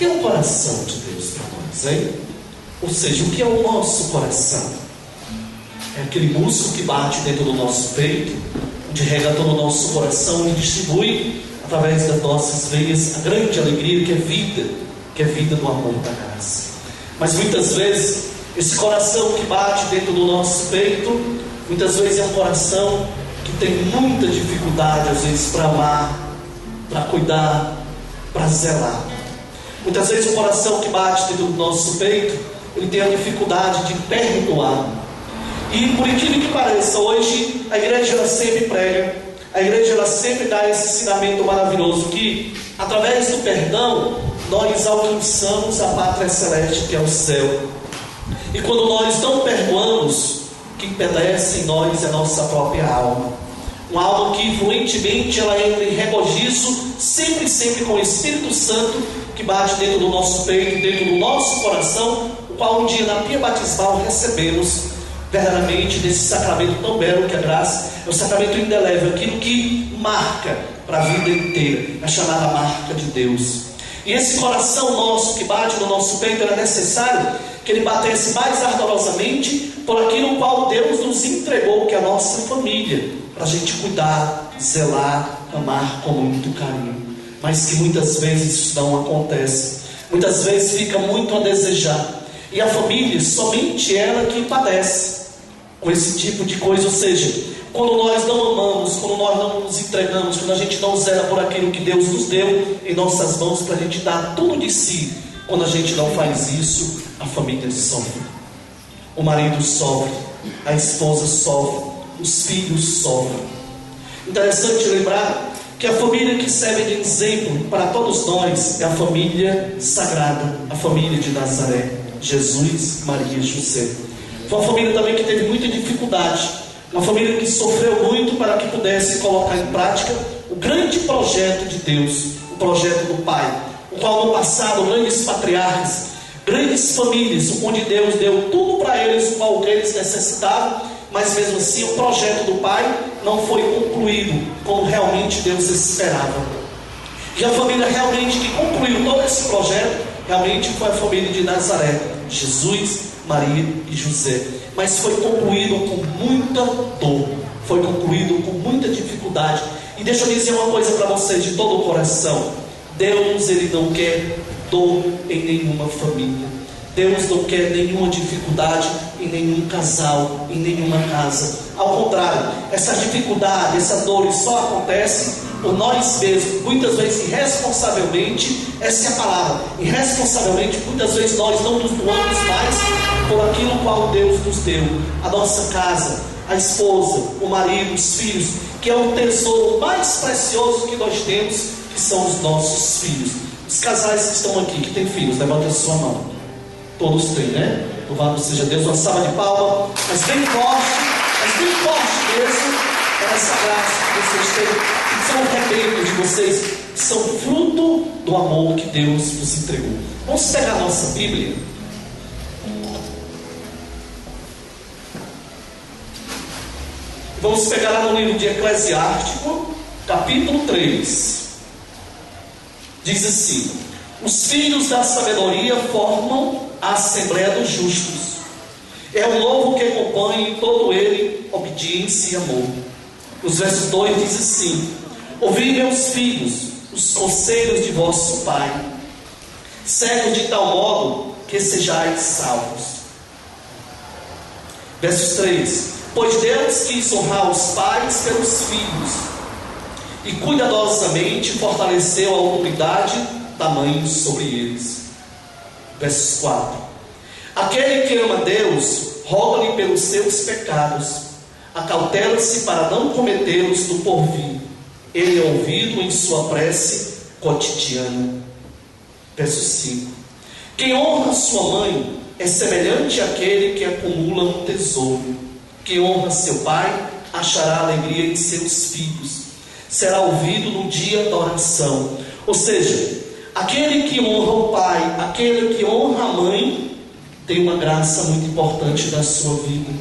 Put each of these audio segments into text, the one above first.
que é o coração de Deus para nós, hein? Ou seja, o que é o nosso coração? É aquele músculo que bate dentro do nosso peito, onde rega todo o nosso coração e distribui através das nossas veias a grande alegria que é vida do amor da graça. Mas muitas vezes, esse coração que bate dentro do nosso peito, muitas vezes é um coração que tem muita dificuldade, às vezes, para amar, para cuidar, para zelar. Muitas vezes o coração que bate dentro do nosso peito, ele tem a dificuldade de perdoar. E por incrível que pareça, hoje a igreja ela sempre prega, a igreja ela sempre dá esse ensinamento maravilhoso que através do perdão nós alcançamos a pátria celeste que é o céu. E quando nós não perdoamos, o que impedece em nós é a nossa própria alma. Uma alma que fluentemente ela entra em regozijo, sempre com o Espírito Santo que bate dentro do nosso peito, dentro do nosso coração, o qual um dia na pia batismal recebemos verdadeiramente desse sacramento tão belo que a graça é o sacramento indelével, aquilo que marca para a vida inteira, a chamada marca de Deus. E esse coração nosso que bate no nosso peito, era necessário que ele batesse mais ardorosamente por aquilo qual Deus nos entregou, que é a nossa família, para a gente cuidar, zelar, amar com muito carinho. Mas que muitas vezes isso não acontece, muitas vezes fica muito a desejar, e a família, somente ela que padece com esse tipo de coisa. Ou seja, quando nós não amamos, quando nós não nos entregamos, quando a gente não zela por aquilo que Deus nos deu em nossas mãos para a gente dar tudo de si, quando a gente não faz isso, a família sofre, o marido sofre, a esposa sofre, os filhos sofrem. Interessante lembrar que a família que serve de exemplo para todos nós é a família sagrada, a família de Nazaré, Jesus, Maria e José. Foi uma família também que teve muita dificuldade, uma família que sofreu muito para que pudesse colocar em prática o grande projeto de Deus, o projeto do Pai, o qual no passado grandes patriarcas, grandes famílias, onde Deus deu tudo para eles, o qual eles necessitavam, mas mesmo assim o projeto do Pai não foi concluído como realmente Deus esperava. E a família realmente que concluiu todo esse projeto realmente foi a família de Nazaré, Jesus, Maria e José. Mas foi concluído com muita dor, foi concluído com muita dificuldade. E deixa eu dizer uma coisa para vocês de todo o coração: Deus ele não quer dor em nenhuma família. Deus não quer nenhuma dificuldade em nenhum casal, em nenhuma casa. Ao contrário, essa dificuldade, essa dor só acontece por nós mesmos, muitas vezes irresponsavelmente. Essa é a palavra, irresponsavelmente. Muitas vezes nós não nos doamos mais por aquilo qual Deus nos deu, a nossa casa, a esposa, o marido, os filhos, que é o tesouro mais precioso que nós temos, que são os nossos filhos. Os casais que estão aqui, que têm filhos, levantem a sua mão. Todos têm, né? Louvado seja Deus. Uma salva de palmas, mas bem forte mesmo, para essa graça que vocês têm, que são o rebento de vocês, que são fruto do amor que Deus nos entregou. Vamos pegar a nossa Bíblia. Vamos pegar lá no livro de Eclesiástico, capítulo 3. Diz assim: os filhos da sabedoria formam a assembleia dos justos. É o lobo que acompanha em todo ele obediência e amor. Os versos 2 diz assim: ouvi, meus filhos, os conselhos de vosso pai, cegos de tal modo que sejais salvos. Versos 3: pois Deus quis honrar os pais pelos filhos, e cuidadosamente fortaleceu a autoridade da mãe sobre eles. Versos 4: aquele que ama Deus, roga-lhe pelos seus pecados, acautela-se para não cometê-los no porvir. Ele é ouvido em sua prece cotidiana. Verso 5: quem honra sua mãe é semelhante àquele que acumula um tesouro. Quem honra seu pai achará alegria em seus filhos, será ouvido no dia da oração. Ou seja, aquele que honra o pai, aquele que honra a mãe, tem uma graça muito importante na sua vida.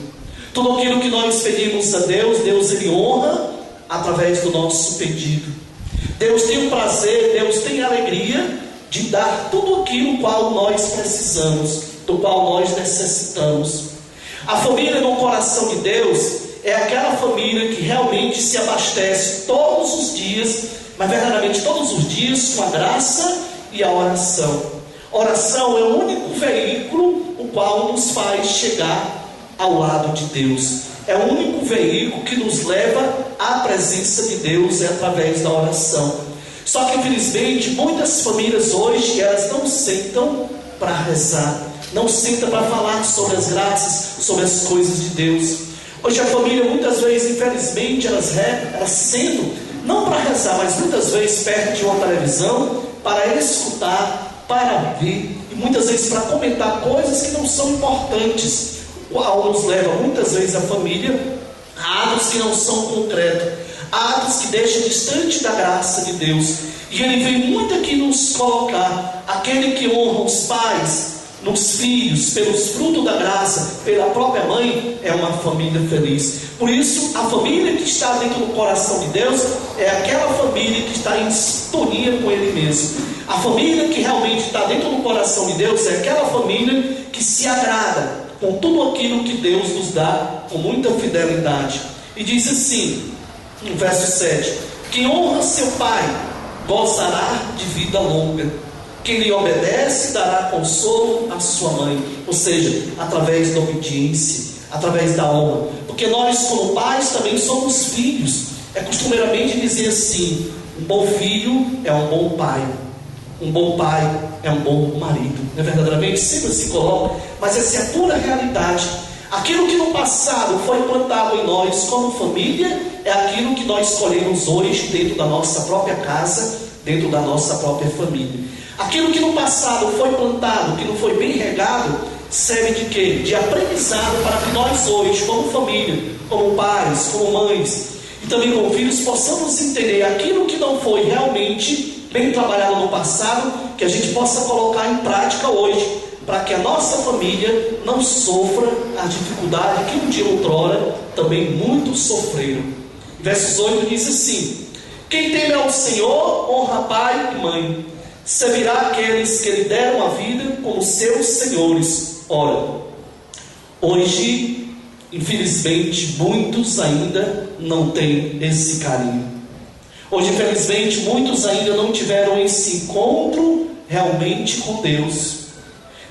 Tudo aquilo que nós pedimos a Deus, Deus ele honra através do nosso pedido. Deus tem o prazer, Deus tem a alegria de dar tudo aquilo qual nós precisamos, do qual nós necessitamos. A família no coração de Deus é aquela família que realmente se abastece todos os dias, mas verdadeiramente todos os dias, com a graça e a oração. Oração é o único veículo o qual nos faz chegar ao lado de Deus. É o único veículo que nos leva à presença de Deus, é através da oração. Só que infelizmente muitas famílias hoje, elas não sentam para rezar, não sentam para falar sobre as graças, sobre as coisas de Deus. Hoje a família muitas vezes, infelizmente, elas sentam não para rezar, mas muitas vezes perto de uma televisão para escutar, para ver, e muitas vezes para comentar coisas que não são importantes, o qual nos leva muitas vezes a família a atos que não são concretos, atos que deixam distante da graça de Deus. E ele vem muito aqui nos colocar: aquele que honra os pais nos filhos, pelos frutos da graça, pela própria mãe, é uma família feliz. Por isso, a família que está dentro do coração de Deus é aquela família que está em sintonia com Ele mesmo. A família que realmente está dentro do coração de Deus é aquela família que se agrada com tudo aquilo que Deus nos dá, com muita fidelidade. E diz assim, no verso 7: quem honra seu pai gozará de vida longa. Quem lhe obedece dará consolo à sua mãe. Ou seja, através da obediência, através da honra. Porque nós, como pais, também somos filhos. É costumeiramente dizer assim: um bom filho é um bom pai, um bom pai é um bom marido. Não é verdadeiramente? Sempre se coloca, mas essa é a pura realidade. Aquilo que no passado foi plantado em nós como família é aquilo que nós escolhemos hoje dentro da nossa própria casa, dentro da nossa própria família. Aquilo que no passado foi plantado, que não foi bem regado, serve de quê? De aprendizado para que nós hoje, como família, como pais, como mães e também como filhos, possamos entender aquilo que não foi realmente bem trabalhado no passado, que a gente possa colocar em prática hoje, para que a nossa família não sofra a dificuldade que um dia outrora também muitos sofreram. Versos 8 diz assim: quem teme ao Senhor honra pai e mãe, servirá aqueles que lhe deram a vida como seus senhores. Ora, hoje, infelizmente, muitos ainda não têm esse carinho. Hoje, infelizmente, muitos ainda não tiveram esse encontro realmente com Deus.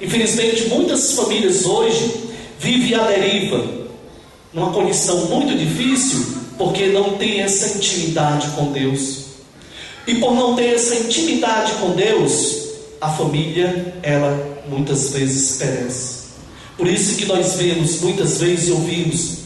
Infelizmente, muitas famílias hoje vivem à deriva, numa condição muito difícil, porque não tem essa intimidade com Deus. E por não ter essa intimidade com Deus, a família, ela muitas vezes perece. Por isso que nós vemos, muitas vezes ouvimos,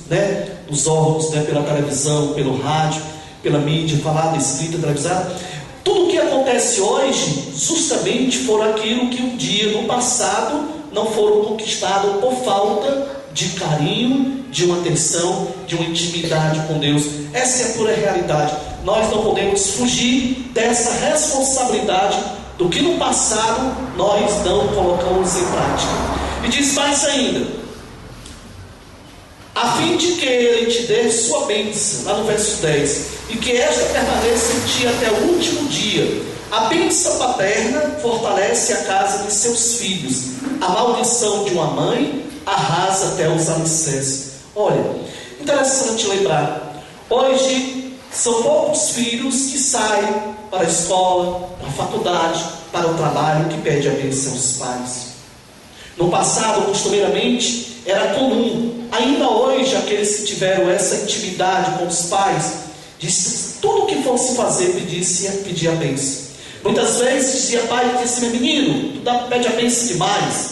nos órgãos, pela televisão, pelo rádio, pela mídia, falada, escrita, televisada. Tudo o que acontece hoje, justamente for aquilo que um dia no passado não foram conquistados por falta de carinho, de uma atenção, de uma intimidade com Deus. Essa é a pura realidade. Nós não podemos fugir dessa responsabilidade do que no passado nós não colocamos em prática. E diz mais ainda: a fim de que Ele te dê sua bênção, lá no verso 10, e que esta permaneça em ti até o último dia. A bênção paterna fortalece a casa de seus filhos. A maldição de uma mãe arrasa até os alicerces. Olha, interessante lembrar, hoje são poucos filhos que saem para a escola, para a faculdade, para o trabalho, que pedem a bênção aos pais. No passado, costumeiramente, era comum, ainda hoje, aqueles que tiveram essa intimidade com os pais, tudo o que fosse fazer, pedia a bênção. Muitas vezes dizia pai, dizia assim: meu menino, tu pede a bênção demais,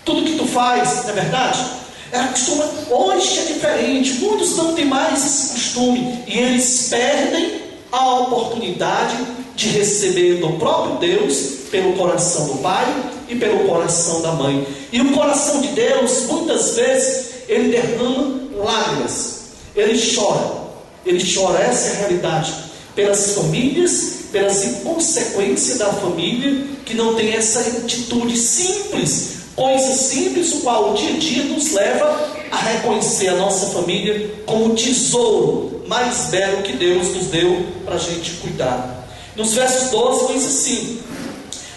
tudo que tu faz, não é verdade? Era costume. Hoje é diferente, muitos não têm mais esse costume, e eles perdem a oportunidade de receber do próprio Deus, pelo coração do pai e pelo coração da mãe. E o coração de Deus, muitas vezes, ele derrama lágrimas, ele chora, essa é a realidade, pelas famílias, pelas inconsequências da família, que não tem essa atitude simples, coisa simples, o qual o dia a dia nos leva a reconhecer a nossa família como o tesouro mais belo que Deus nos deu para a gente cuidar. Nos versos 12 diz assim: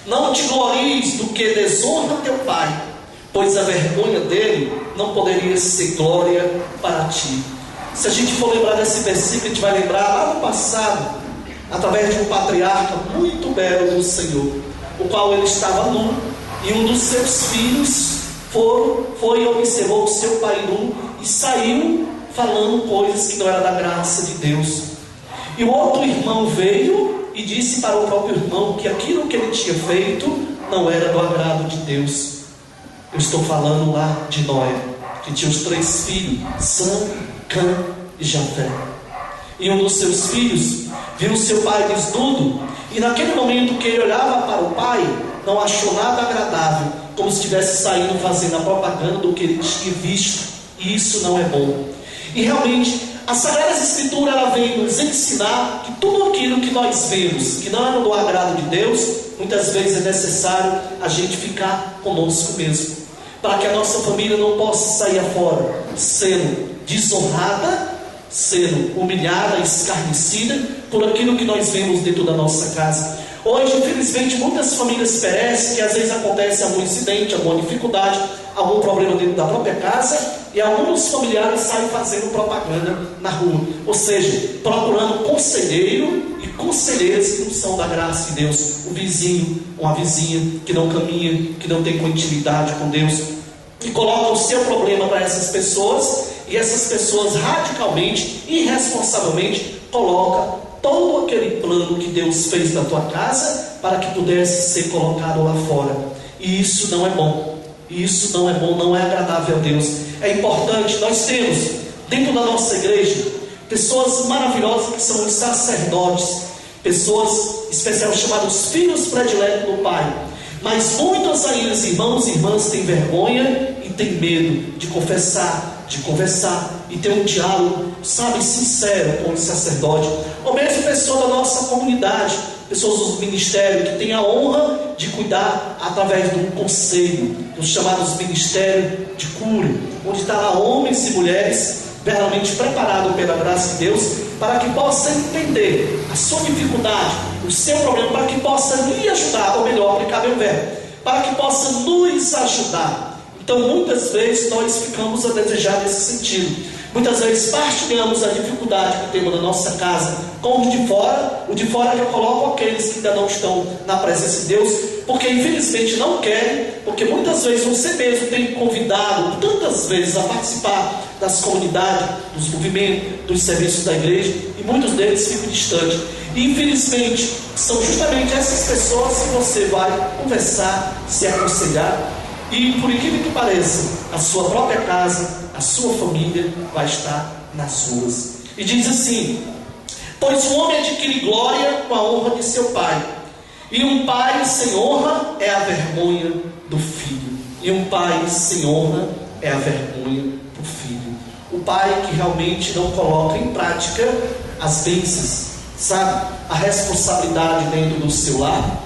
Não te glories do que desonra teu pai, pois a vergonha dele não poderia ser glória para ti. Se a gente for lembrar desse versículo, a gente vai lembrar lá no passado, através de um patriarca muito belo do Senhor, o qual ele estava nu, e um dos seus filhos foi e observou o seu pai nu e saiu falando coisas que não eram da graça de Deus. E o outro irmão veio e disse para o próprio irmão que aquilo que ele tinha feito não era do agrado de Deus. Eu estou falando lá de Noé, que tinha os 3 filhos, Sam, Cã e Jafé. E um dos seus filhos viu seu pai desnudo, e naquele momento que ele olhava para o pai, não achou nada agradável, como se estivesse saindo fazendo a propaganda do que ele tinha visto, e isso não é bom. E realmente, a Sagrada Escritura, ela vem nos ensinar que tudo aquilo que nós vemos, que não é do agrado de Deus, muitas vezes é necessário a gente ficar conosco mesmo, para que a nossa família não possa sair afora, sendo desonrada, sendo humilhada, escarnecida, por aquilo que nós vemos dentro da nossa casa. Hoje, infelizmente, muitas famílias perecem, que às vezes acontece algum incidente, alguma dificuldade, algum problema dentro da própria casa, e alguns familiares saem fazendo propaganda na rua, ou seja, procurando conselheiro e conselheiras que não são da graça de Deus, o vizinho, uma vizinha que não caminha, que não tem intimidade com Deus, que coloca o seu problema para essas pessoas, e essas pessoas radicalmente, irresponsavelmente, colocam todo aquele plano que Deus fez na tua casa para que pudesse ser colocado lá fora. E isso não é bom. Isso não é bom, não é agradável a Deus. É importante, nós temos dentro da nossa igreja pessoas maravilhosas que são os sacerdotes, pessoas especiais chamadas filhos prediletos do Pai. Mas muitos ainda, irmãos e irmãs, têm vergonha e têm medo de confessar, de conversar e ter um diálogo, sabe, sincero com o sacerdote, ou mesmo pessoas da nossa comunidade, pessoas dos ministérios que têm a honra de cuidar através de um conselho, os chamados ministérios de cura, onde está lá homens e mulheres verdadeiramente preparados pela graça de Deus, para que possa entender a sua dificuldade, o seu problema, para que possa lhe ajudar, ou melhor, aplicar bem o verbo, para que possa nos ajudar. Então muitas vezes nós ficamos a desejar nesse sentido. Muitas vezes partilhamos a dificuldade que temos na nossa casa com o de fora que eu coloco aqueles que ainda não estão na presença de Deus, porque infelizmente não querem, porque muitas vezes você mesmo tem convidado tantas vezes a participar das comunidades, dos movimentos, dos serviços da igreja, e muitos deles ficam distantes. E infelizmente são justamente essas pessoas que você vai conversar, se aconselhar, e por incrível que pareça, a sua própria casa, a sua família vai estar nas ruas. E diz assim: pois o homem adquire glória com a honra de seu pai, e um pai sem honra é a vergonha do filho. E um pai sem honra é a vergonha do filho. O pai que realmente não coloca em prática as bênçãos, sabe, a responsabilidade dentro do seu lar.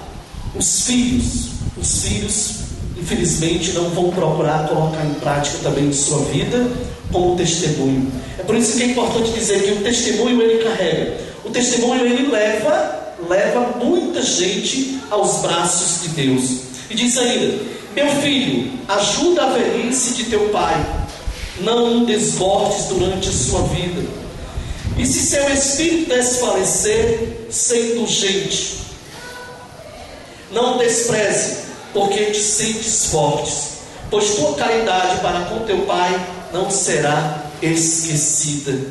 Os filhos infelizmente não vão procurar colocar em prática também em sua vida como testemunho. É por isso que é importante dizer que o testemunho ele carrega. O testemunho ele leva muita gente aos braços de Deus. E diz ainda: meu filho, ajuda a velhice de teu pai, não o desbordes durante a sua vida. E se seu espírito desfalecer, ser indulgente, não despreze, porque te sentes fortes, pois tua caridade para com teu pai não será esquecida.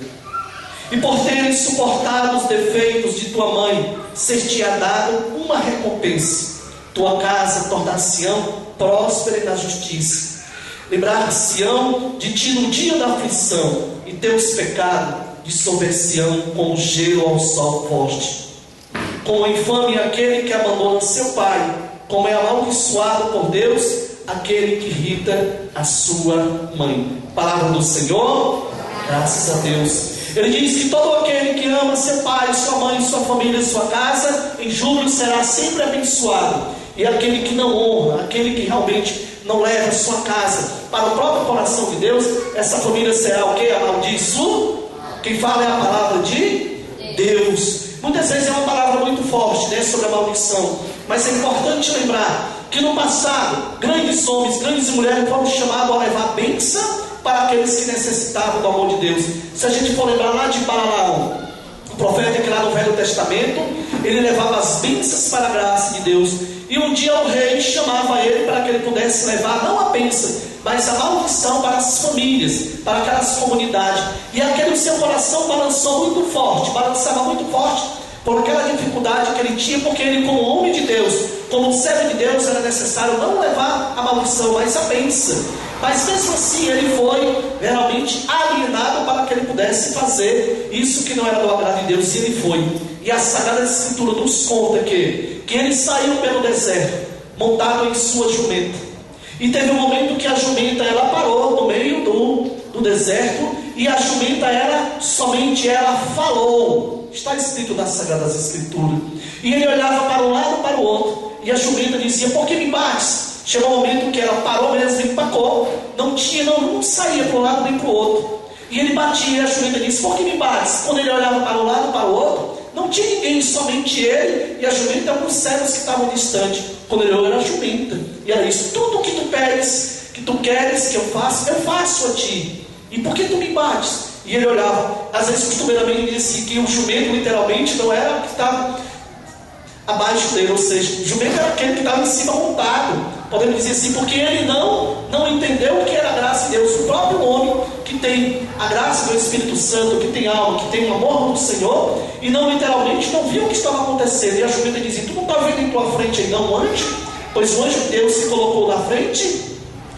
E por teres suportado os defeitos de tua mãe, ser-te-á dado uma recompensa. Tua casa tornar-se-ão próspera na justiça. Lembrar-se-ão de ti no dia da aflição, e teus pecados dissolver-se-ão como gelo ao sol forte. Como infame é aquele que abandona seu pai, como é amaldiçoado por Deus aquele que irrita a sua mãe. Palavra do Senhor, graças a Deus. Ele diz que todo aquele que ama seu pai, sua mãe, sua família, sua casa, em julho será sempre abençoado. E aquele que não honra, aquele que realmente não leva a sua casa para o próprio coração de Deus, essa família será o que? Amaldiçoada. Quem fala é a palavra de Deus. Muitas vezes é uma palavra muito forte, né, sobre a maldição. Mas é importante lembrar que no passado, grandes homens, grandes mulheres foram chamados a levar bênção para aqueles que necessitavam do amor de Deus. Se a gente for lembrar lá de Balaão, o profeta que lá no Velho Testamento, ele levava as bênçãos para a graça de Deus. E um dia o rei chamava ele para que ele pudesse levar não a bênção, mas a maldição para as famílias, para aquelas comunidades. E aquele seu coração balançou muito forte, balançava muito forte por aquela dificuldade que ele tinha, porque ele, como homem de Deus, como servo de Deus, era necessário não levar a maldição, mas a bênção. Mas mesmo assim ele foi realmente alienado para que ele pudesse fazer isso que não era do agrado de Deus, e ele foi. E a Sagrada Escritura nos conta que ele saiu pelo deserto, montado em sua jumenta. E teve um momento que a jumenta ela parou no meio do deserto, e a jumenta somente ela falou. Está escrito nas Sagradas Escrituras. E ele olhava para um lado e para o outro, e a jumenta dizia: por que me bates? Chegou um momento que ela parou mesmo e empacou. Não saía para um lado nem para o outro. E ele batia, e a jumenta disse: por que me bates? Quando ele olhava para um lado e para o outro, não tinha ninguém, somente ele e a jumenta e alguns servos que estavam distantes. Quando ele olhou, era a jumenta. E ela disse: tudo que tu pedes, que tu queres que eu faço a ti. E por que tu me bates? E ele olhava. Às vezes, costumeiramente, ele dizia que o jumento, literalmente, não era o que estava abaixo dele. Ou seja, o jumento era aquele que estava em cima montado. Podemos dizer assim, porque ele não entendeu o que era a graça de Deus. O próprio homem que tem a graça do Espírito Santo, que tem alma, que tem o amor do Senhor, e não literalmente não viu o que estava acontecendo. E a jumenta dizia: tu não está vendo em tua frente aí não um anjo? Pois o anjo de Deus se colocou na frente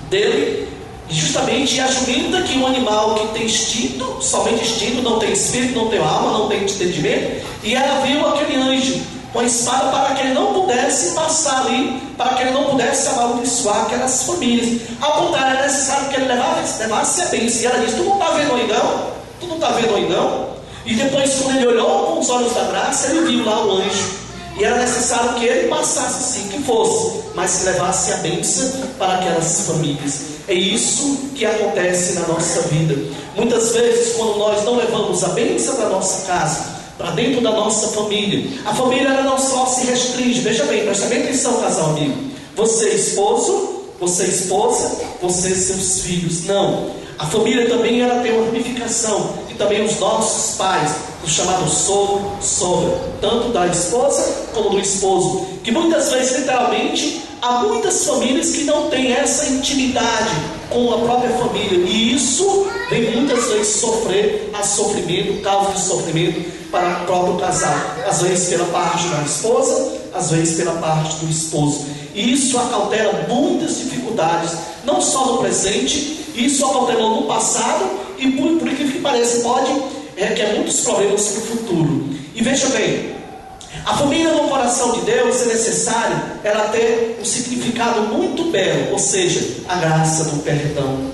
dele. E justamente a jumenta, que é um animal que tem instinto, somente instinto, não tem espírito, não tem alma, não tem entendimento, e ela viu aquele anjo com a espada para que ele não pudesse passar ali, para que ele não pudesse amaldiçoar aquelas famílias. Ao contrário, era necessário que ele levasse a bênção. E ela disse: tu não está vendo aí não? Tu não está vendo aí não? E depois, quando ele olhou com os olhos da graça, ele viu lá o anjo. E era necessário que ele passasse sim, que fosse, mas que levasse a bênção para aquelas famílias. É isso que acontece na nossa vida. Muitas vezes, quando nós não levamos a bênção para a nossa casa, para dentro da nossa família, a família ela não só se restringe. Veja bem, presta bem atenção, casal amigo. Você esposo, você esposa, você seus filhos. Não. A família também ela tem uma ramificação. E também os nossos pais, o chamado sogro, sogra, tanto da esposa como do esposo. Que muitas vezes, literalmente, há muitas famílias que não têm essa intimidade com a própria família. E isso vem muitas vezes sofrimento, causa de sofrimento para o próprio casal. Às vezes pela parte da esposa, às vezes pela parte do esposo. E isso acautela muitas dificuldades, não só no presente, isso acautelou no passado e por incrível que pareça pode requer muitos problemas para o futuro. E veja bem, a família no coração de Deus é necessário ela ter um significado muito belo, ou seja, a graça do perdão.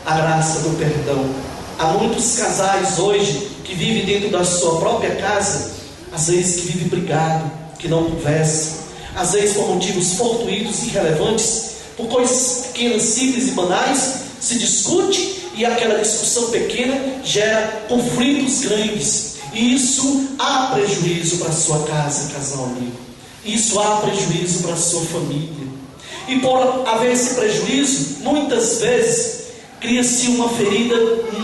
A graça do perdão. Há muitos casais hoje que vivem dentro da sua própria casa, às vezes que vivem brigado, que não conversam, às vezes por motivos fortuitos e irrelevantes, por coisas pequenas, simples e banais, se discute e aquela discussão pequena gera conflitos grandes. E isso há prejuízo para a sua casa, casal amigo. Isso há prejuízo para a sua família. E por haver esse prejuízo, muitas vezes cria-se uma ferida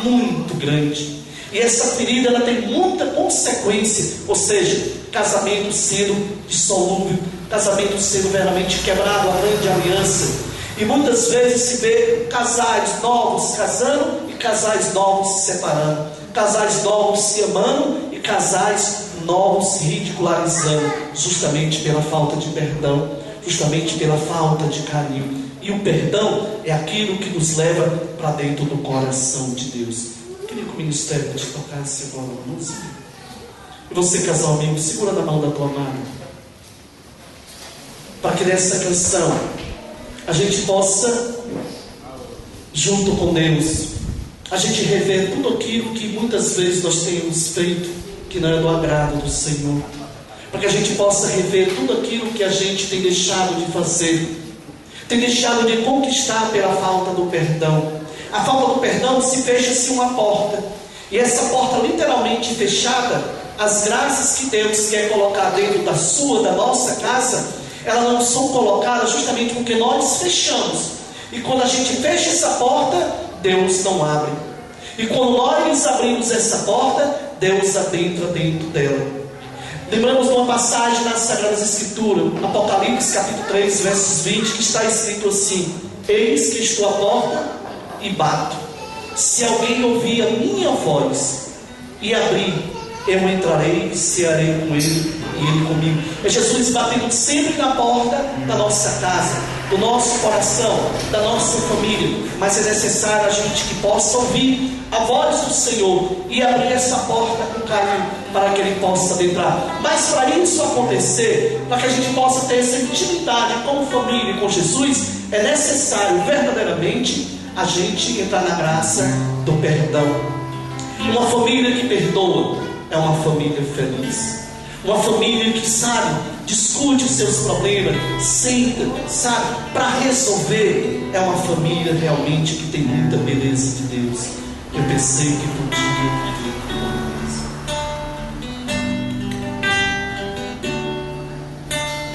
muito grande. E essa ferida ela tem muita consequência, ou seja, casamento sendo dissolúvel, casamento sendo verdadeiramente quebrado, a grande aliança. E muitas vezes se vê casais novos casando e casais novos se separando, casais novos se amando e casais novos se ridicularizando, justamente pela falta de perdão, justamente pela falta de carinho. E o perdão é aquilo que nos leva para dentro do coração de Deus. Eu queria que o ministério te tocasse agora na música. E você, casal amigo, segura na mão da tua amada, para que nessa canção a gente possa, junto com Deus, a gente rever tudo aquilo que muitas vezes nós temos feito que não é do agrado do Senhor, para que a gente possa rever tudo aquilo que a gente tem deixado de fazer, tem deixado de conquistar pela falta do perdão. A falta do perdão se fecha-se uma porta, e essa porta literalmente fechada, as graças que Deus quer colocar dentro da nossa casa, elas não são colocadas justamente porque nós fechamos. E quando a gente fecha essa porta, Deus não abre. E quando nós abrimos essa porta, Deus adentra dentro dela. Lembramos de uma passagem nas Sagradas Escrituras, Apocalipse capítulo 3, versos 20, que está escrito assim: eis que estou à porta e bato. Se alguém ouvir a minha voz e abrir, eu entrarei e cearei com ele e ele comigo. É Jesus batendo sempre na porta da nossa casa, do nosso coração, da nossa família. Mas é necessário a gente que possa ouvir a voz do Senhor e abrir essa porta com carinho, para que Ele possa adentrar. Mas para isso acontecer, para que a gente possa ter essa intimidade como família com Jesus, é necessário verdadeiramente a gente entrar na graça do perdão. Uma família que perdoa é uma família feliz. Uma família que discute os seus problemas, senta, para resolver, é uma família realmente que tem muita beleza de Deus. Eu pensei que podia viver.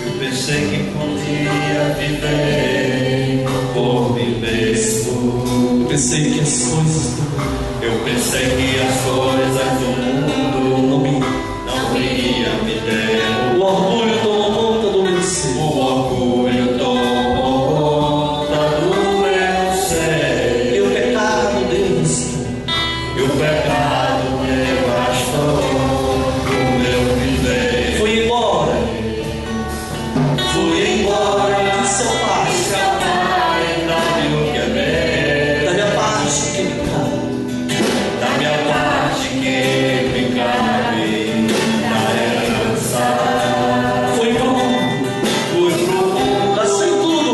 Eu pensei que podia viver por mim mesmo. Eu pensei que as coisas do mundo não ia me der. O orgulho tomou conta do meu ser. O orgulho tomou conta do meu ser. E o pecado devastou. E o pecado devastou o meu viver. Fui embora de seu pai. Dá-me o que é meu. Da minha parte que me cabe. Da minha parte que me cabe. Da herança. Fui pro mundo. Gastei tudo.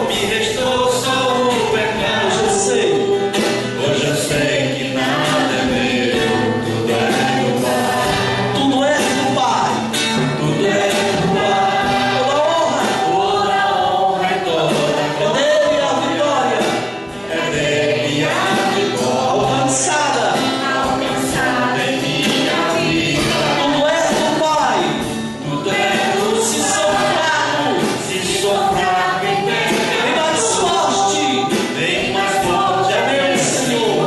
Me restou Só o pecado. Hoje eu sei. Hoje eu sei que nada é meu, tudo é do Pai. Tudo é do Pai. Tudo é do Pai. Toda honra. Toda honra e toda É dele a vitória. é dele a vitória. Alcançada. Alcançada em minha vida. Tudo é do Pai. Tudo é do Se sou fraco, Se sou fraco em terra, e mais forte, bem mais forte é meu meu Senhor,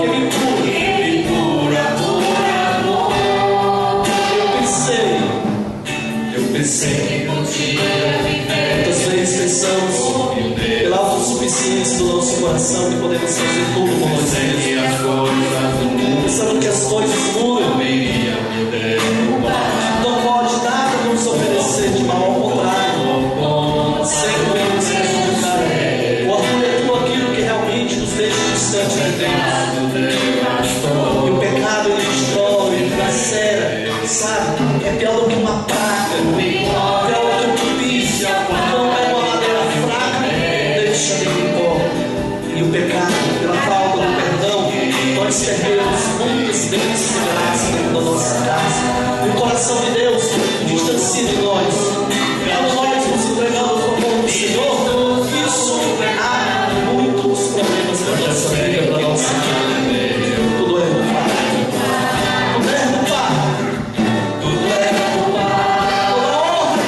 que me cure. que me cura por amor. Eu pensei, que podia viver muitas vezes pensamos, pela autossuficiência do nosso coração, que podemos fazer tudo com nós sem mesmos. que as coisas do mundo Pensando que as coisas mudam, iriam me derrubar. não pode nada nos oferecer de mal, ao contrário, sempre nos prejudicar. O orgulho é tudo aquilo que realmente nos deixa distante de Deus. E o pecado ele destrói, ele lacera, é pior do que uma praga, pior do que um piso. Quando pega uma madeira fraca, deixa ele embora. E o pecado, pela falta do perdão, nós perdemos muitas bênçãos e graças dentro da nossa casa. E o coração de Deus distancia de nós. Quando nós nos entregamos ao povo do Senhor, isso há muitos problemas para a nossa vida, para a nossa vida. Tudo é do Pai. Tudo é do Pai. Tudo é do Pai.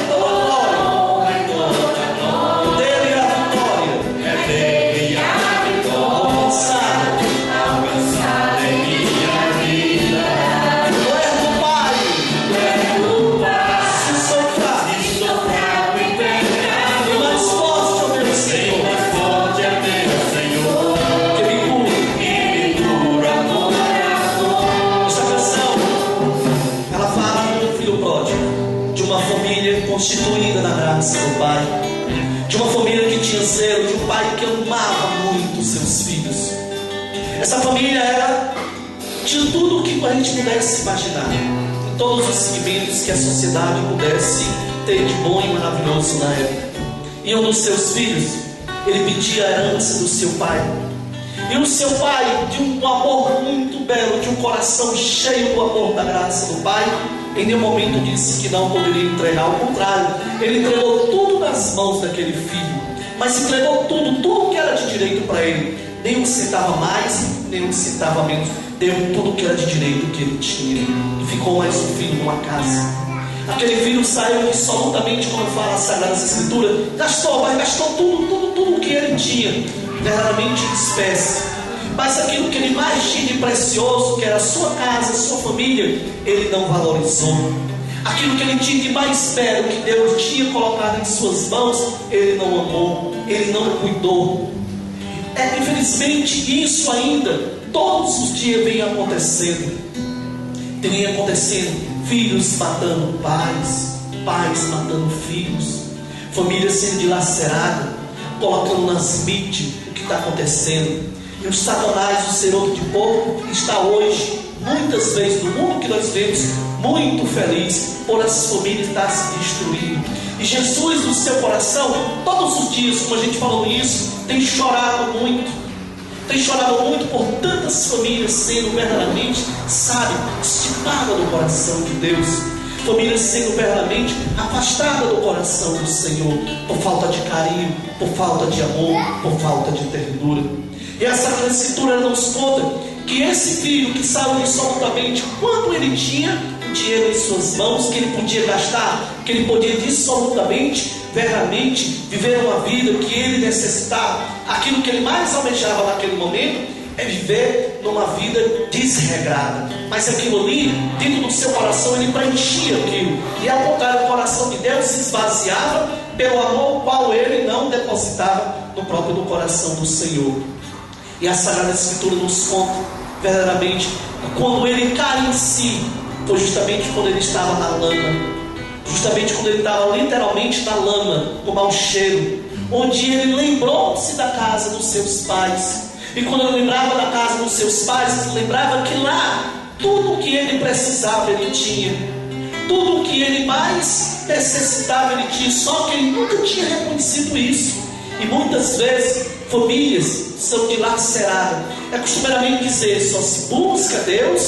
Toda honra e toda glória. Dele é a vitória. É dele a vitória. Alcançada em minha vida. Tudo é do Pai. É do Pai. Se sou fraco, Se sou fraco em pecado, e mais forte é o meu bem Senhor, mais forte é meu Senhor, que me cura. que me cura por amor. Esta canção, ela fala de um filho pródigo, de uma família constituída na graça do Pai, de uma família que tinha zelo, de um pai que amava muito os seus filhos. Essa família tinha tudo o que a gente pudesse imaginar, em todos os segmentos que a sociedade pudesse ter de bom e maravilhoso na época. E um dos seus filhos, ele pedia a herança do seu pai. E o seu pai, de um amor muito belo, de um coração cheio do amor da graça do Pai, em nenhum momento disse que não poderia entregar. Ao contrário, ele entregou tudo nas mãos daquele filho, mas entregou tudo que era de direito para ele. Nem um centavo mais, nem um centavo a menos. Deu tudo que era de direito que ele tinha. E ficou mais um filho numa casa. Aquele filho saiu absolutamente, como fala a Sagrada Escritura, gastou tudo o que ele tinha, verdadeiramente em espécie. Mas aquilo que ele mais tinha de precioso, que era a sua casa, a sua família, ele não valorizou. Aquilo que ele tinha de mais belo, que Deus tinha colocado em suas mãos, ele não amou, ele não cuidou. Infelizmente, isso ainda, todos os dias vem acontecendo. Vem acontecendo. Filhos matando pais, pais matando filhos, famílias sendo dilaceradas, colocando nas mídias o que está acontecendo. E o Satanás, o ceroto de porco, está hoje, muitas vezes, no mundo que nós vemos, muito feliz por as famílias estar se destruindo. E Jesus, no seu coração, todos os dias, como a gente falou isso, tem chorado muito. Tem chorado muito por tantas famílias sendo verdadeiramente, sabe, estimadas do coração de Deus. Famílias sendo verdadeiramente afastadas do coração do Senhor, por falta de carinho, por falta de amor, por falta de ternura. E a Sagrada Escritura nos conta que esse filho que saiu absolutamente, quando ele tinha dinheiro em suas mãos, que ele podia gastar, que ele podia absolutamente, verdadeiramente viver uma vida que ele necessitava, aquilo que ele mais almejava naquele momento é viver numa vida desregrada. Mas aquilo ali, dentro do seu coração, ele preenchia aquilo, e ao contrário, o coração de Deus se esvaziava pelo amor qual ele não depositava no próprio coração do Senhor. E a Sagrada Escritura nos conta verdadeiramente que quando ele cai em si, foi justamente quando ele estava na lama, justamente quando ele estava literalmente na lama, com mau cheiro, onde ele lembrou-se da casa dos seus pais. E quando ele lembrava da casa dos seus pais, ele lembrava que lá, tudo o que ele precisava ele tinha, tudo o que ele mais necessitava ele tinha, só que ele nunca tinha reconhecido isso. E muitas vezes famílias são dilaceradas. É costumeiramente dizer, só se busca Deus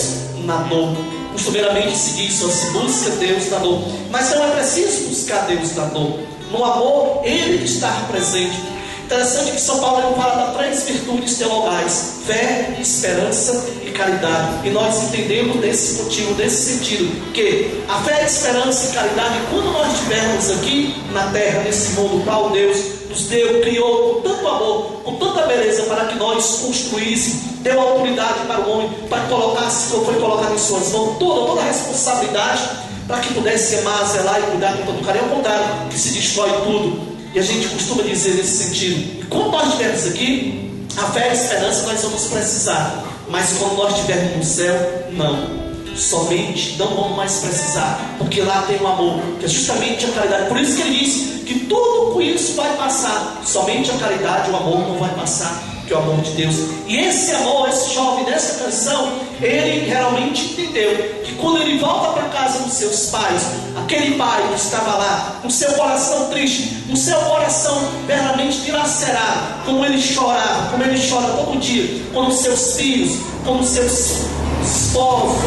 na dor. Costumeiramente se diz, só se busca Deus na dor. Mas não é preciso buscar Deus na dor. No amor, Ele está presente. Interessante que São Paulo fala das 3 virtudes teologais: fé, esperança e caridade. E nós entendemos desse motivo, desse sentido, que a fé, a esperança e caridade, quando nós estivermos aqui na terra, nesse mundo qual Deus nos deu, criou com tanto amor, com tanta beleza, para que nós construíssemos, deu autoridade para o homem, para colocar, foi colocado em suas mãos toda a responsabilidade, para que pudesse amar, zelar e cuidar com todo carinho. Ao contrário, que se destrói tudo. E a gente costuma dizer nesse sentido, que quando nós estivermos aqui, a fé e a esperança nós vamos precisar, mas quando nós estivermos no céu, não. Somente não vamos mais precisar, porque lá tem o amor, que é justamente a caridade. Por isso que ele disse que tudo com isso vai passar, somente a caridade, o amor não vai passar, que é o amor de Deus. E esse amor, esse jovem nessa canção, ele realmente entendeu que quando ele volta para casa dos seus pais, aquele pai que estava lá, com seu coração triste, com seu coração verdadeiramente dilacerado, como ele chorava, como ele chora todo dia, quando os seus filhos, quando os seus esposos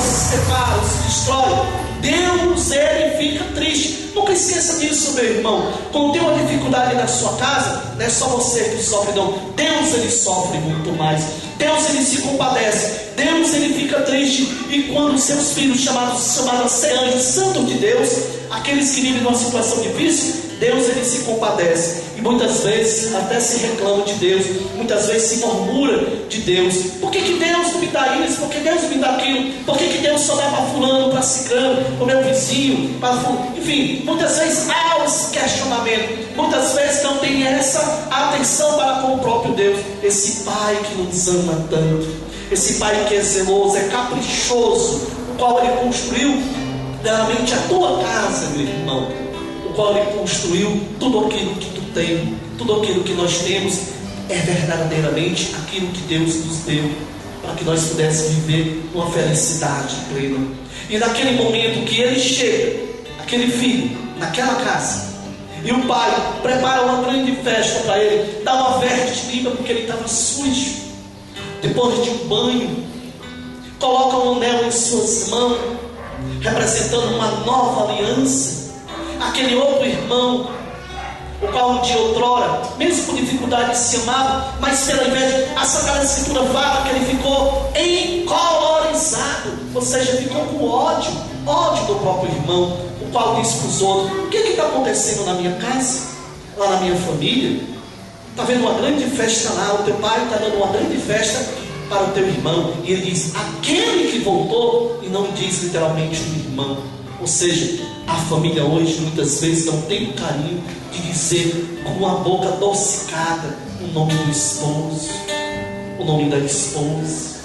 se separam, se destroem, Deus, ele fica triste. Nunca esqueça disso, meu irmão. Quando tem uma dificuldade na sua casa, não é só você que sofre, não. Deus, ele sofre muito mais. Deus, ele se compadece. Deus, ele fica triste. E quando seus filhos chamados a ser anjos santos de Deus, aqueles que vivem numa situação difícil, Deus, ele se compadece. E muitas vezes até se reclama de Deus, muitas vezes se murmura de Deus. Por que Deus não me dá isso? Por que Deus não me dá aquilo? Por que Deus só dá para fulano, para ciclano, para o meu vizinho, para fulano? Enfim, muitas vezes há esse questionamento. Muitas vezes não tem essa atenção para com o próprio Deus. Esse Pai que nos ama tanto, esse Pai que é zeloso, é caprichoso, o qual ele construiu realmente a tua casa, meu irmão, o qual ele construiu tudo aquilo que tu tem, tudo aquilo que nós temos, é verdadeiramente aquilo que Deus nos deu, para que nós pudéssemos viver uma felicidade plena. E naquele momento que ele chega, aquele filho, naquela casa, e o pai prepara uma grande festa para ele, dá uma veste limpa porque ele estava sujo, depois de um banho, coloca um anel em suas mãos, representando uma nova aliança. Aquele outro irmão, o qual um dia outrora, mesmo com dificuldade, se amava, mas pela inveja, a Sagrada Escritura fala que ele ficou encolorizado, ou seja, ficou com ódio ódio do próprio irmão, o qual diz para os outros: o que está acontecendo na minha casa, lá na minha família? Está vendo uma grande festa lá, o teu pai está dando uma grande festa para o teu irmão, e ele diz aquele que voltou, e não diz literalmente o irmão. Ou seja, a família hoje muitas vezes não tem o carinho de dizer com a boca adocicada o nome do esposo, o nome da esposa,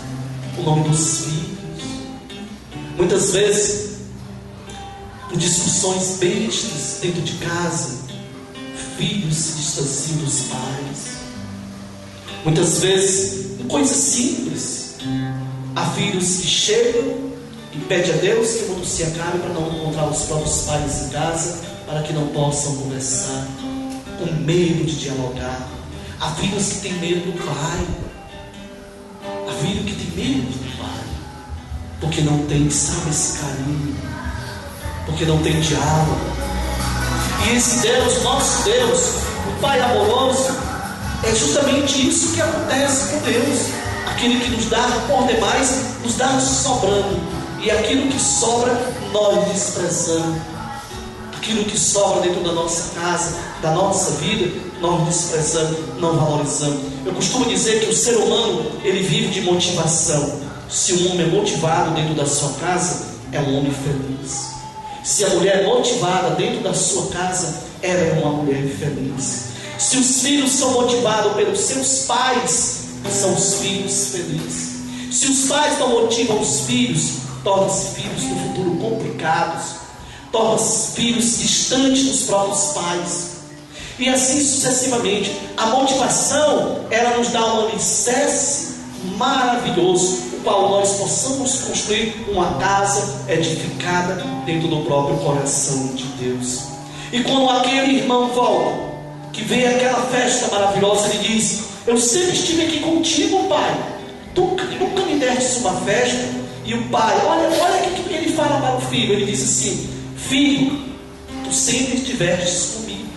o nome dos filhos. Muitas vezes, por discussões bestas dentro de casa, filhos se distanciam dos pais. Muitas vezes, em coisas simples, há filhos que chegam e pedem a Deus que o mundo se acabe para não encontrar os próprios pais em casa, para que não possam conversar, com medo de dialogar. Há filhos que têm medo do pai. Há filho que tem medo do pai, porque não tem, sabe, esse carinho, porque não tem diálogo. E esse Deus, nosso Deus, o Pai amoroso, é justamente isso que acontece com Deus. Aquele que nos dá por demais, nos dá sobrando. E aquilo que sobra, nós desprezamos. Aquilo que sobra dentro da nossa casa, da nossa vida, nós desprezamos, não valorizamos. Eu costumo dizer que o ser humano, ele vive de motivação. Se um homem é motivado dentro da sua casa, é um homem feliz. Se a mulher é motivada dentro da sua casa, ela é uma mulher feliz. Se os filhos são motivados pelos seus pais, são os filhos felizes. Se os pais não motivam os filhos, tornam-se filhos no futuro complicados, tornam-se filhos distantes dos próprios pais. E assim sucessivamente. A motivação, ela nos dá um alicerce maravilhoso, o qual nós possamos construir uma casa edificada dentro do próprio coração de Deus. E quando aquele irmão volta, que vê aquela festa maravilhosa, ele diz: eu sempre estive aqui contigo, pai, tu nunca me deste uma festa. E o pai, olha o que ele fala para o filho. Ele diz assim: filho, tu sempre estiveste comigo,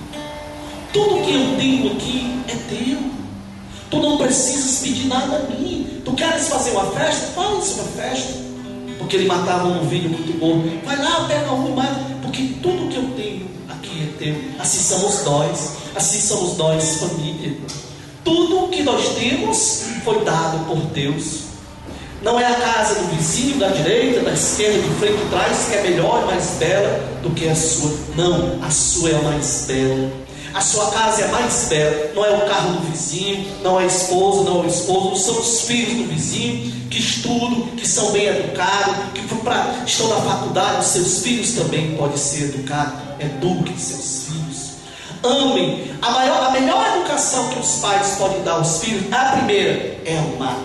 tudo que eu tenho aqui é teu, tu não precisas pedir nada a mim. Tu queres fazer uma festa? Faz uma festa. Porque ele matava um novilho muito bom. Vai lá, pega um mais, porque tudo que eu tenho aqui é teu. Assim somos nós, família. Tudo que nós temos foi dado por Deus. Não é a casa do vizinho, da direita, da esquerda, de frente e trás, que é melhor e mais bela do que a sua. Não, a sua é a mais bela. A sua casa é a mais bela. Não é o carro do vizinho, não é a esposa, não é o esposo, não são os filhos do vizinho que estudam, que são bem educados, que estão na faculdade. Os seus filhos também podem ser educados. Eduquem seus filhos. Amem. A melhor educação que os pais podem dar aos filhos, a primeira é amar,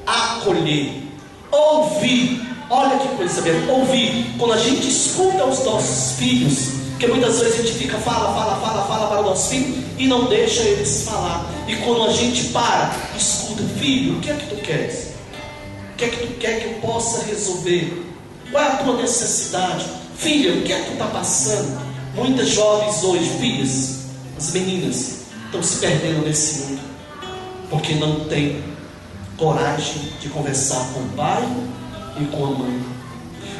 acolher, ouvir. Olha que coisa bela, ouvir. Quando a gente escuta os nossos filhos, porque muitas vezes a gente fica, fala para o nosso filho e não deixa eles falar. E quando a gente para, escuta: filho, o que é que tu queres? O que é que tu quer que eu possa resolver? Qual é a tua necessidade? Filha, o que é que tu está passando? Muitas jovens hoje, filhas, as meninas, estão se perdendo nesse mundo, porque não tem coragem de conversar com o pai e com a mãe.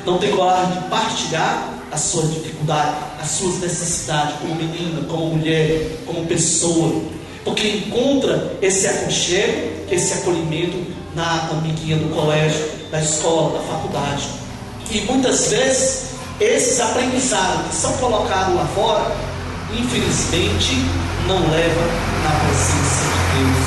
Não tem coragem de partilhar as suas dificuldades, as suas necessidades, como menina, como mulher, como pessoa, porque encontra esse aconchego, esse acolhimento na amiguinha do colégio, da escola, da faculdade. E muitas vezes esses aprendizados que são colocados lá fora, infelizmente, não levam na presença de Deus.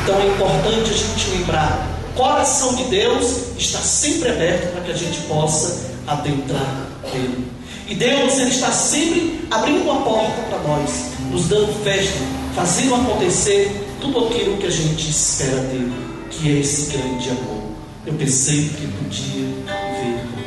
Então é importante a gente lembrar: o coração de Deus está sempre aberto para que a gente possa adentrar nele. E Deus, ele está sempre abrindo uma porta para nós, nos dando festa, fazendo acontecer tudo aquilo que a gente espera dele, que é esse grande amor. Eu pensei que podia ver.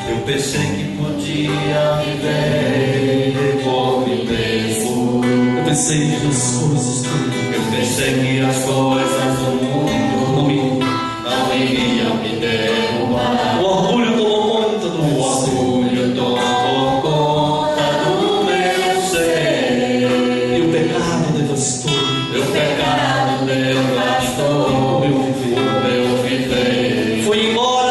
Eu pensei que podia viver por mim mesmo. Eu pensei que as coisas do mundo, Eu pensei que as coisas do mundo não iriam me derrubar. o orgulho tomou conta do O meu ser. orgulho tomou conta do meu ser. E o pecado devastou E o pecado devastou o meu viver. o meu viver. Foi embora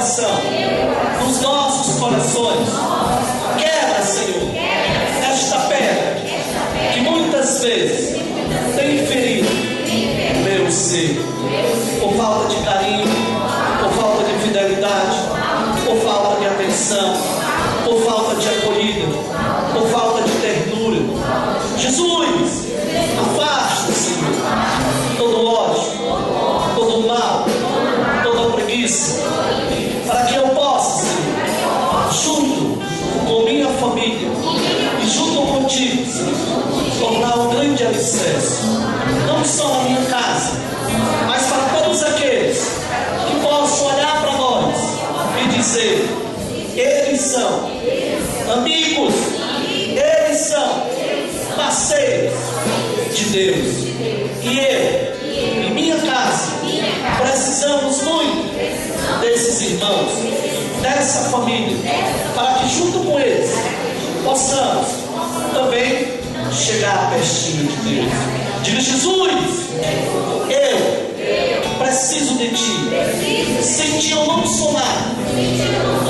coração, nos nossos corações. Quebra, Senhor, esta pedra que muitas vezes tem ferido o meu ser, por falta de carinho, por falta de fidelidade, por falta de atenção, por falta de acolhida, por falta de ternura. Jesus, afasta, Senhor, todo ódio, todo mal, toda preguiça, para que eu possa, Senhor, junto com minha família e junto contigo, Senhor, tornar um grande alicerce, não só na minha casa, mas para todos aqueles que possam olhar para nós e dizer: eles são amigos, eles são parceiros de Deus. E eu e minha casa precisamos muito desses irmãos, dessa família, para que junto com eles possamos também chegar pertinho de Deus. Diga: Jesus, eu preciso de Ti. Sem Ti eu não sou nada.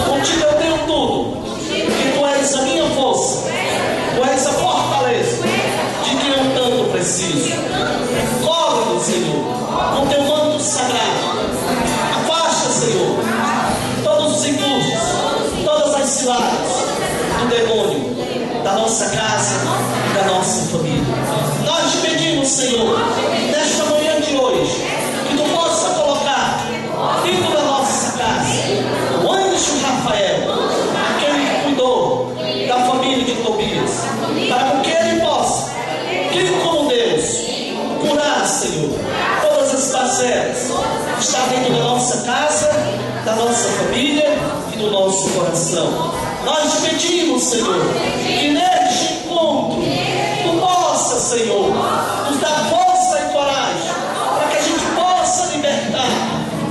Contigo eu tenho tudo. E Tu és a minha força, Tu és a fortaleza de que eu tanto preciso. Cobre-me, Senhor, com Teu manto sagrado. Afasta, Senhor, todos os impulsos, todas as ciladas do demônio da nossa casa e da nossa família. Nós te pedimos, Senhor, nesta manhã de hoje, que Tu possa colocar dentro da nossa casa o anjo Rafael, aquele que cuidou da família de Tobias, para que ele possa, que como Deus, curar, Senhor, todas as parcelas que estão dentro da nossa casa, da nossa família e do nosso coração. Nós te pedimos, Senhor, que neste encontro Tu possa, Senhor, nos dar força e coragem para que a gente possa libertar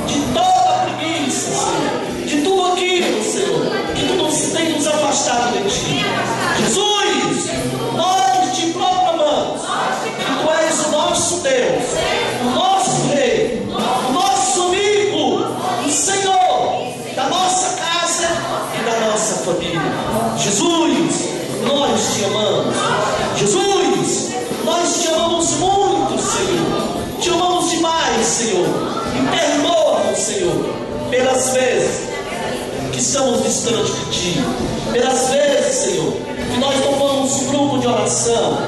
de toda preguiça, Senhor, de tudo aquilo, Senhor, que Tu nos tem nos afastado de Ti. Jesus, nós te proclamamos que Tu és o nosso Deus, o nosso Rei, o nosso amigo, o Senhor da nossa casa e da nossa família. Jesus, nós te amamos. Jesus, nós te amamos muito, Senhor. Te amamos demais, Senhor. E perdoa-nos, Senhor, pelas vezes que estamos distantes de Ti, pelas vezes, Senhor, que nós não vamos um grupo de oração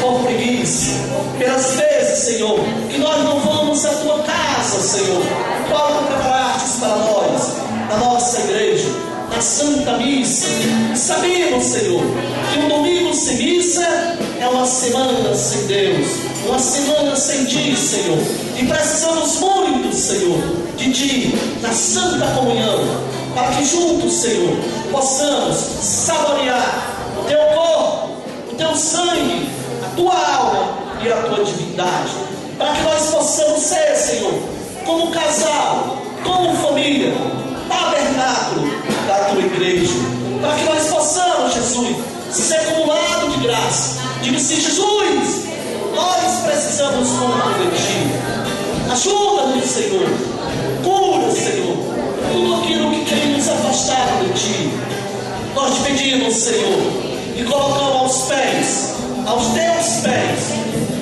por preguiça, pelas vezes, Senhor, que nós não vamos à Tua casa, Senhor, qual Tu preparaste para nós, na nossa igreja, na Santa Missa. Sabemos, Senhor, que um domingo sem missa é uma semana sem Deus, uma semana sem Ti, Senhor, e precisamos muito, Senhor, de Ti, na Santa Comunhão, para que juntos, Senhor, possamos saborear o Teu corpo, o Teu sangue, a Tua alma e a Tua divindade, para que nós possamos ser, Senhor, como casal, como família, tabernáculo da Tua igreja, para que nós possamos, Jesus, ser acumulado de graça. Diga-se: Jesus, nós precisamos muito de Ti. Ajuda-nos, Senhor, cura, Senhor, tudo aquilo que tem nos afastado de Ti. Nós te pedimos, Senhor, e colocamos aos pés, aos Teus pés,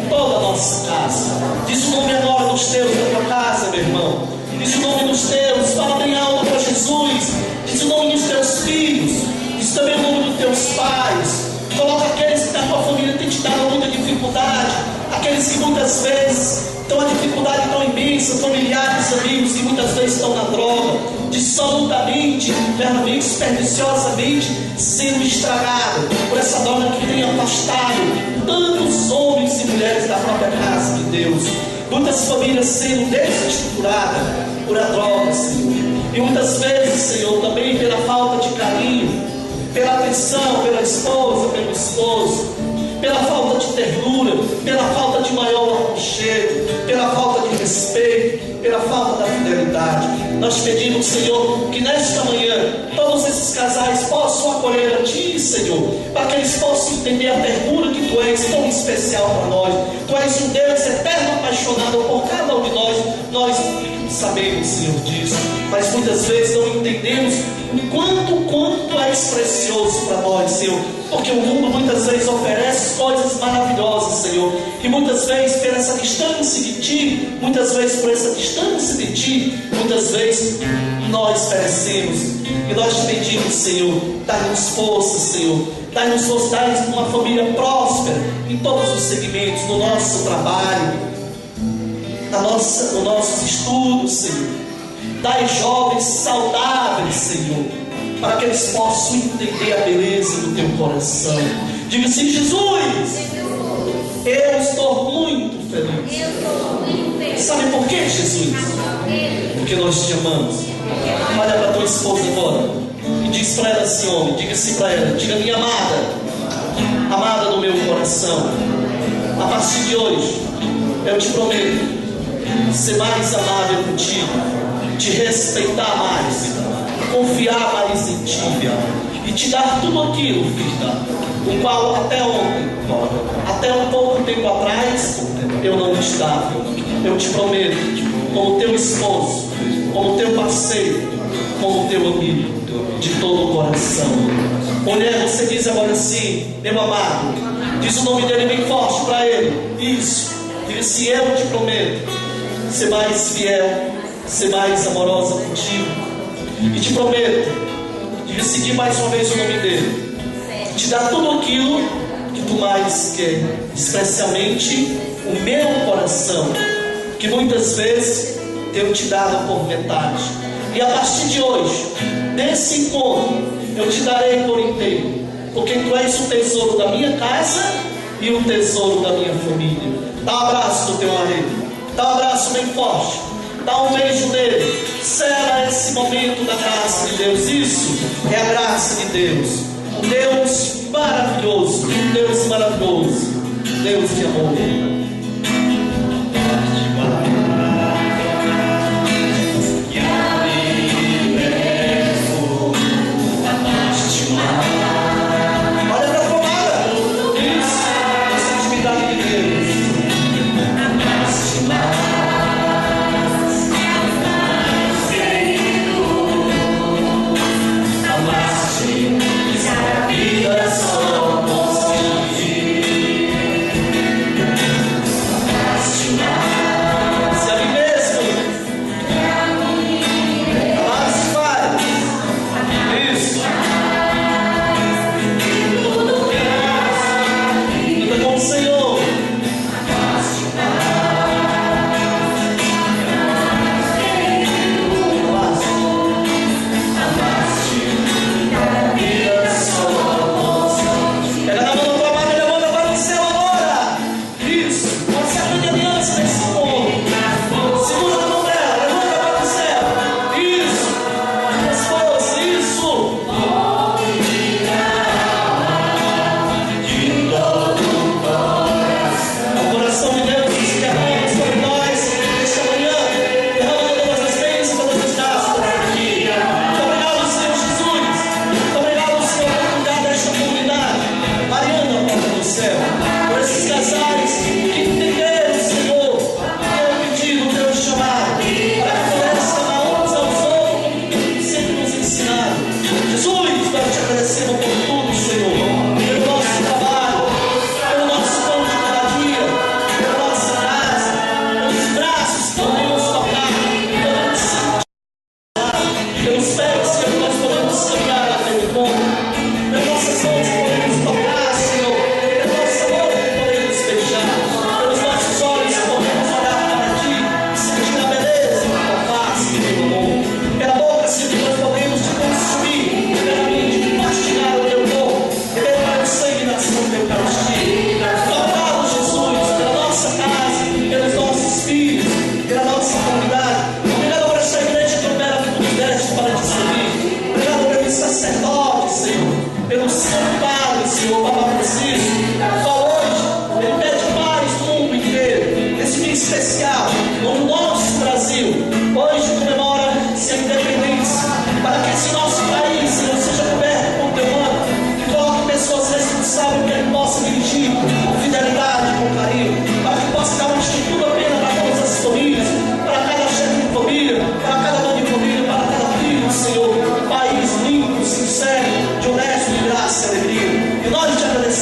toda a nossa casa. Diz o nome agora dos Teus da Tua casa, meu irmão. Diz o nome dos Teus, fala bem alto para Jesus. Diz o nome dos Teus filhos, diz também o nome dos Teus pais. Coloca aqueles que da Tua família têm te dado muita dificuldade, aqueles que muitas vezes estão a dificuldade tão imensa, familiares, amigos que muitas vezes estão na droga, dissolutamente, verdadeiramente, desperdiciosamente sendo estragado por essa droga que tem afastado tantos homens e mulheres da própria casa de Deus. Muitas famílias sendo desestruturadas por a droga, Senhor. E muitas vezes, Senhor, também pela falta de carinho, pela atenção, pela esposa, pelo esposo, pela falta de ternura, pela falta de maior aconchego, pela falta de respeito, pela falta da fidelidade. Nós pedimos, Senhor, que nesta manhã todos esses casais possam acolher a Ti, Senhor, para que eles possam entender a ternura que Tu és tão especial para nós. Tu és um Deus eterno, apaixonado por cada um de nós. Nós sabemos, Senhor, disso, mas muitas vezes não entendemos o quanto Tu és precioso para nós, Senhor, porque o mundo muitas vezes oferece coisas maravilhosas, Senhor, e muitas vezes por essa distância de Ti, muitas vezes nós perecemos, e nós te pedimos, Senhor, dá-nos força, Senhor, dá-nos força, dá-nos uma família próspera em todos os segmentos, no nosso trabalho, nos nossos estudos, Senhor. Dai jovens saudáveis, Senhor, para que eles possam entender a beleza do Teu coração. Diga assim: Jesus, eu estou muito feliz. Sabe por quê, Jesus? Porque nós te amamos. Olha para a tua esposa agora e diz para ela assim, homem, diga assim para ela: diga, minha amada do meu coração, a partir de hoje eu te prometo ser mais amável contigo, te respeitar mais, confiar mais em ti e te dar tudo aquilo, filha, o qual até ontem, até um pouco tempo atrás, eu não te dava. Eu te prometo, como teu esposo, como teu parceiro, como teu amigo, de todo o coração. Mulher, você diz agora assim: meu amado, diz o nome dele bem forte para ele. Isso, diga assim: eu te prometo ser mais fiel, ser mais amorosa contigo, e te prometo, diga assim mais uma vez o nome dele, te dar tudo aquilo que tu mais quer, especialmente o meu coração, que muitas vezes eu te dava por metade, e a partir de hoje, nesse encontro, eu te darei por inteiro, porque tu és o tesouro da minha casa e o tesouro da minha família. Dá um abraço no teu marido, dá um abraço bem forte, dá um beijo nele, sela esse momento da graça de Deus. Isso é a graça de Deus, um Deus maravilhoso, Deus de amor.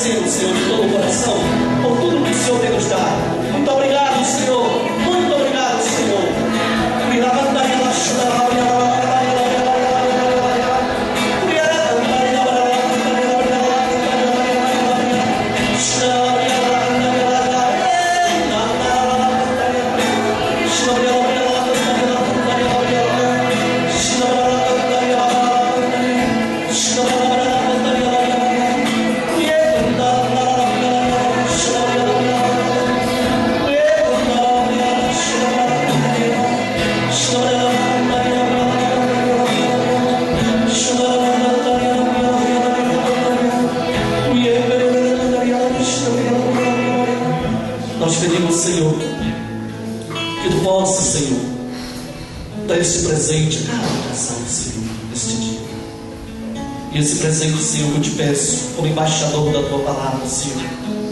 agradecendo, Senhor, de todo o coração, por tudo que o Senhor tem nos dado. Muito obrigado, Senhor. Muito obrigado, Senhor. Nós pedimos, Senhor, que Tu possa, Senhor, dar este presente a cada casal, Senhor, neste dia. E esse presente, Senhor, que eu te peço, como embaixador da Tua palavra, Senhor,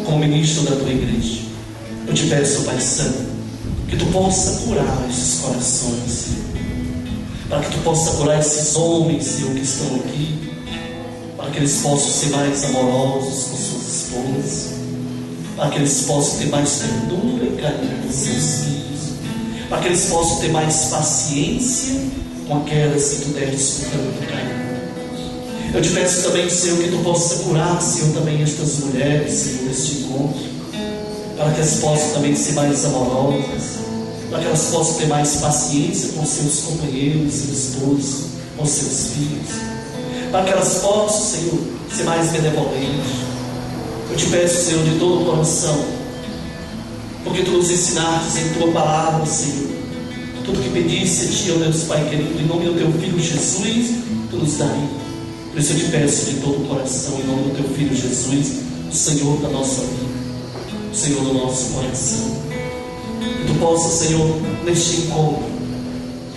como ministro da Tua igreja, eu te peço, Pai Santo, que Tu possa curar esses corações, Senhor, para que Tu possa curar esses homens, Senhor, que estão aqui, para que eles possam ser mais amorosos com suas esposas, para que eles possam ter mais ternura e carinho com seus filhos, para que eles possam ter mais paciência com aquelas que Tu deres com tanto carinho. Eu te peço também, Senhor, que Tu possa curar, Senhor, também estas mulheres, Senhor, neste encontro, para que elas possam também ser mais amorosas, para que elas possam ter mais paciência com seus companheiros, seus esposos, com seus filhos, para que elas possam, Senhor, ser mais benevolentes. Eu te peço, Senhor, de todo o coração, porque Tu nos ensinaste em Tua palavra, Senhor, tudo que pedisse a Ti, ó Deus Pai querido, em nome do Teu Filho Jesus, Tu nos daria. Por isso eu te peço de todo o coração, em nome do Teu Filho Jesus, o Senhor da nossa vida, o Senhor do nosso coração, que Tu possa, Senhor, neste encontro,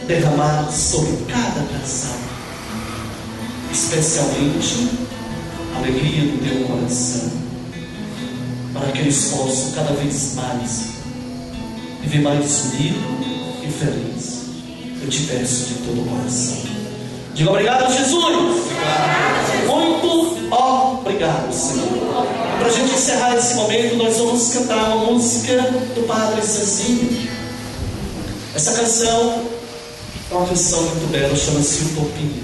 derramar sobre cada casal, especialmente a alegria do Teu coração, para que eles possam cada vez mais viver mais unido e feliz. Eu te peço de todo o coração. Diga obrigado, Jesus. Muito obrigado, Senhor. Para a gente encerrar esse momento, nós vamos cantar uma música do Padre Cezinho. Essa canção é uma canção muito bela, chama-se Utopia.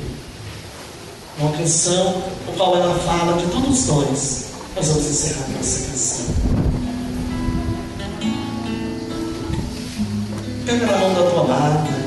Uma canção no qual ela fala de todos nós. Nós vamos encerrar nossa canção. Pega na mão da tua amada.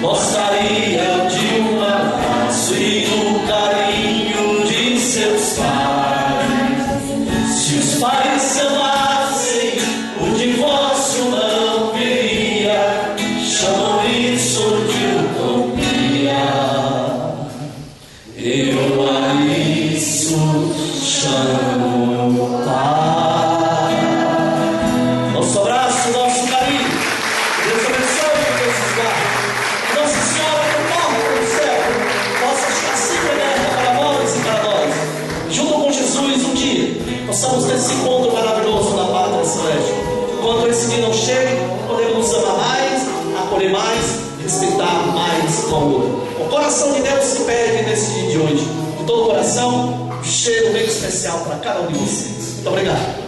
Gostaria de um abraço e do carinho respeitar mais um ao outro. O coração de Deus se pede nesse dia de hoje. De todo o coração, um cheiro bem especial para cada um de vocês. Muito obrigado.